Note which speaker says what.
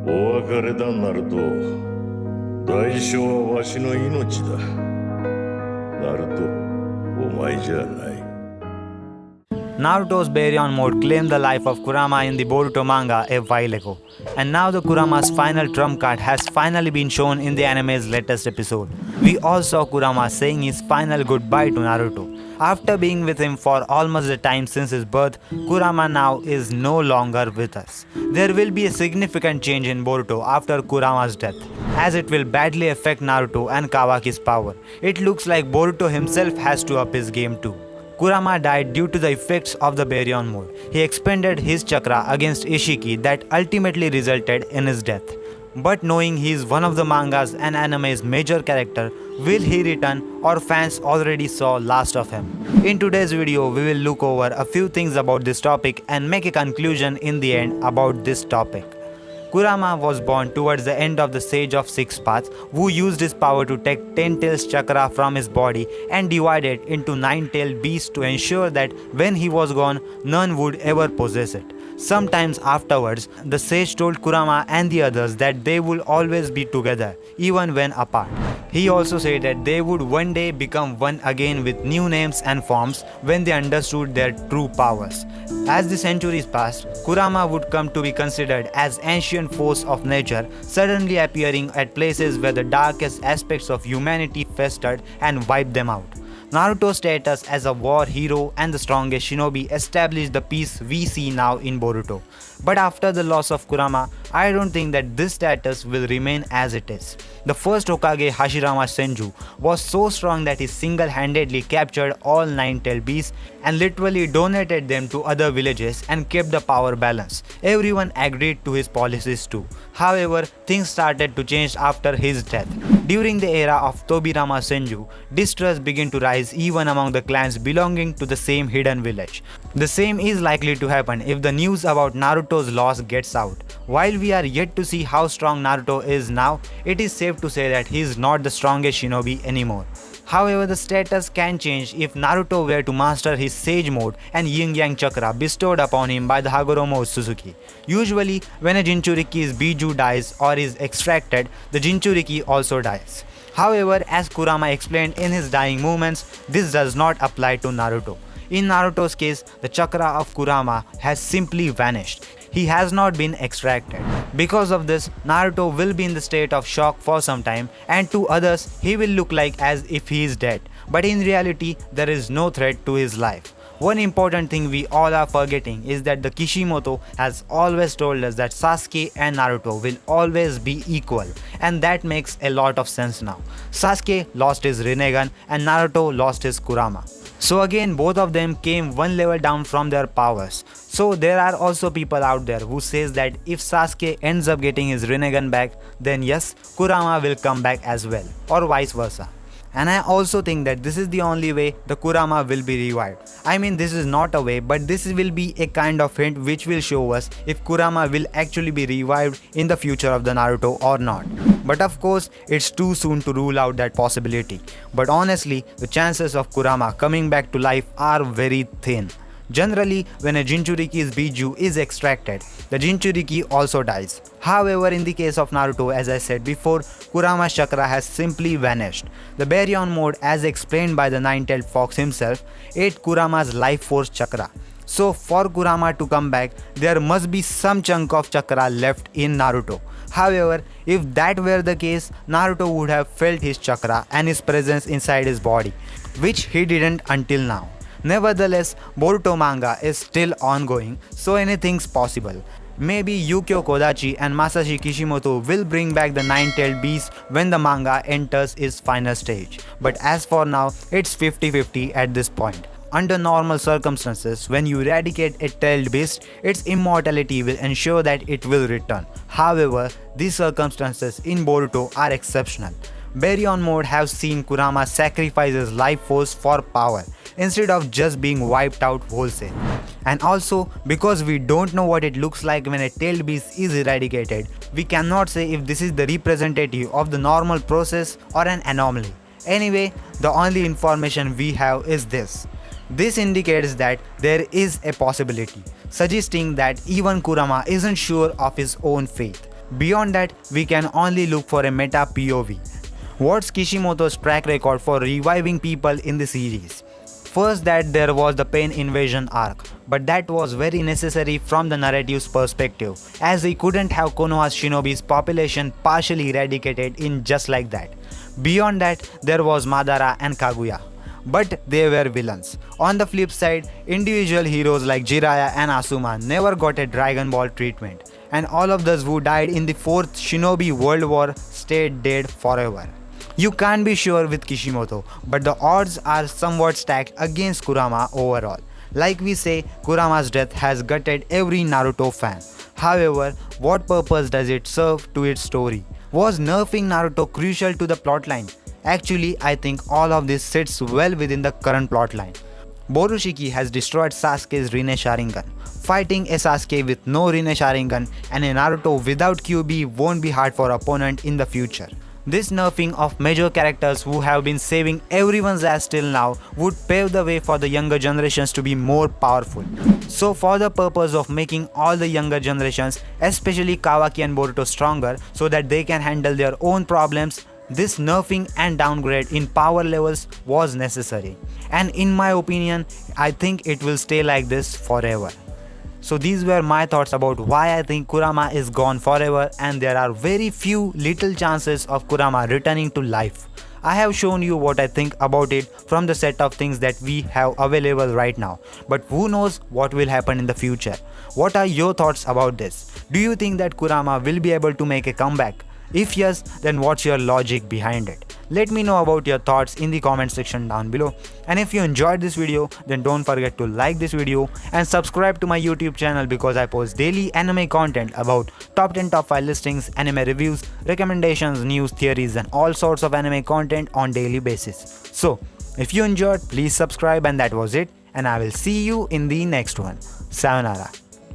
Speaker 1: お別れだナルト。代償はわしの命だ。ナルト、お前じゃない。
Speaker 2: Naruto's Baryon mode claimed the life of Kurama in the Boruto manga a while ago, and now the Kurama's final trump card has finally been shown in the anime's latest episode. We all saw Kurama saying his final goodbye to Naruto. After being with him for almost the time since his birth, Kurama now is no longer with us. There will be a significant change in Boruto after Kurama's death, as it will badly affect Naruto and Kawaki's power. It looks like Boruto himself has to up his game too. Kurama died due to the effects of the Baryon mode. He expended his chakra against Ishiki that ultimately resulted in his death. But knowing he is one of the manga's and anime's major character, will he return or fans already saw last of him? In today's video, we will look over a few things about this topic and make a conclusion in the end about this topic. Kurama was born towards the end of the Sage of Six Paths, who used his power to take 10 tails chakra from his body and divide it into 9-tailed beasts to ensure that when he was gone, none would ever possess it. Sometimes afterwards, the sage told Kurama and the others that they would always be together, even when apart. He also said that they would one day become one again with new names and forms when they understood their true powers. As the centuries passed, Kurama would come to be considered as ancient force of nature, suddenly appearing at places where the darkest aspects of humanity festered and wiped them out. Naruto's status as a war hero and the strongest shinobi established the peace we see now in Boruto. But after the loss of Kurama, I don't think that this status will remain as it is. The first Hokage, Hashirama Senju, was so strong that he single-handedly captured all 9-tailed beasts and literally donated them to other villages and kept the power balance. Everyone agreed to his policies too. However, things started to change after his death. During the era of Tobirama Senju, distrust began to rise even among the clans belonging to the same hidden village. The same is likely to happen if the news about Naruto's loss gets out. While we are yet to see how strong Naruto is now, it is safe to say that he is not the strongest shinobi anymore. However, the status can change if Naruto were to master his Sage mode and Yin-Yang Chakra bestowed upon him by the Hagoromo Otsutsuki. Usually, when a Jinchuriki's Biju dies or is extracted, the Jinchuriki also dies. However, as Kurama explained in his dying moments, this does not apply to Naruto. In Naruto's case, the chakra of Kurama has simply vanished. He has not been extracted. Because of this, Naruto will be in the state of shock for some time, and to others, he will look like as if he is dead. But in reality, there is no threat to his life. One important thing we all are forgetting is that the Kishimoto has always told us that Sasuke and Naruto will always be equal, and that makes a lot of sense now. Sasuke lost his Rinnegan and Naruto lost his Kurama. So again, both of them came one level down from their powers. So there are also people out there who says that if Sasuke ends up getting his Rinnegan back, then yes, Kurama will come back as well, or vice versa. And I also think that this is the only way the Kurama will be revived. I mean, this is not a way, but this will be a kind of hint which will show us if Kurama will actually be revived in the future of the Naruto or not. But of course, it's too soon to rule out that possibility. But honestly, the chances of Kurama coming back to life are very thin. Generally, when a Jinchuriki's Biju is extracted, the Jinchuriki also dies. However, in the case of Naruto, as I said before, Kurama's chakra has simply vanished. The Baryon mode, as explained by the 9-tailed fox himself, ate Kurama's life force chakra. So for Kurama to come back, there must be some chunk of chakra left in Naruto. However, if that were the case, Naruto would have felt his chakra and his presence inside his body, which he didn't until now. Nevertheless, Boruto manga is still ongoing, so anything's possible. Maybe Yukio Kodachi and Masashi Kishimoto will bring back the 9-tailed beast when the manga enters its final stage. But as for now, it's 50-50 at this point. Under normal circumstances, when you eradicate a tailed beast, its immortality will ensure that it will return. However, these circumstances in Boruto are exceptional. Baryon mode have seen Kurama sacrifice his life force for power, instead of just being wiped out wholesale. And also, because we don't know what it looks like when a tailed beast is eradicated, we cannot say if this is the representative of the normal process or an anomaly. Anyway, the only information we have is this. This indicates that there is a possibility, suggesting that even Kurama isn't sure of his own fate. Beyond that, we can only look for a meta POV. What's Kishimoto's track record for reviving people in the series? First, that there was the Pain Invasion arc, but that was very necessary from the narrative's perspective, as he couldn't have Konoha's shinobi's population partially eradicated in just like that. Beyond that, there was Madara and Kaguya, but they were villains. On the flip side, individual heroes like Jiraiya and Asuma never got a Dragon Ball treatment, and all of those who died in the 4th Shinobi World War stayed dead forever. You can't be sure with Kishimoto, but the odds are somewhat stacked against Kurama overall. Like we say, Kurama's death has gutted every Naruto fan. However, what purpose does it serve to its story? Was nerfing Naruto crucial to the plotline? Actually, I think all of this sits well within the current plotline. Borushiki has destroyed Sasuke's Rinne Sharingan. Fighting a Sasuke with no Rinne Sharingan and a Naruto without QB won't be hard for opponent in the future. This nerfing of major characters who have been saving everyone's ass till now would pave the way for the younger generations to be more powerful. So for the purpose of making all the younger generations, especially Kawaki and Boruto, stronger so that they can handle their own problems, this nerfing and downgrade in power levels was necessary. And in my opinion, I think it will stay like this forever. So these were my thoughts about why I think Kurama is gone forever, and there are very few little chances of Kurama returning to life. I have shown you what I think about it from the set of things that we have available right now, but who knows what will happen in the future. What are your thoughts about this? Do you think that Kurama will be able to make a comeback? If yes, then what's your logic behind it? Let me know about your thoughts in the comment section down below. And if you enjoyed this video, then don't forget to like this video and subscribe to my YouTube channel, because I post daily anime content about top 10 top 5 listings, anime reviews, recommendations, news, theories and all sorts of anime content on daily basis. So if you enjoyed, please subscribe, and that was it, and I will see you in the next one. Sayonara.